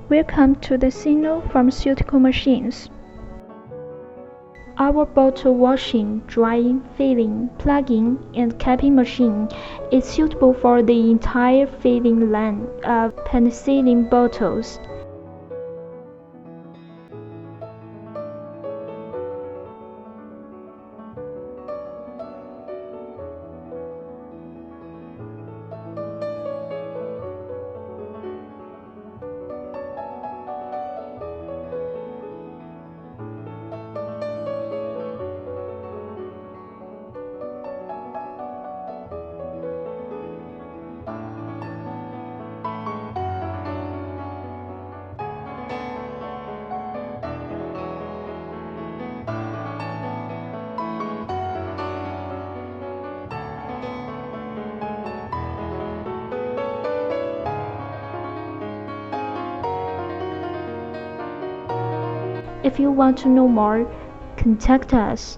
Welcome to the SINO Pharmaceutical machines. Our bottle washing, drying, filling, plugging, and capping machine is suitable for the entire filling line of penicillin bottles. If you want to know more, contact us.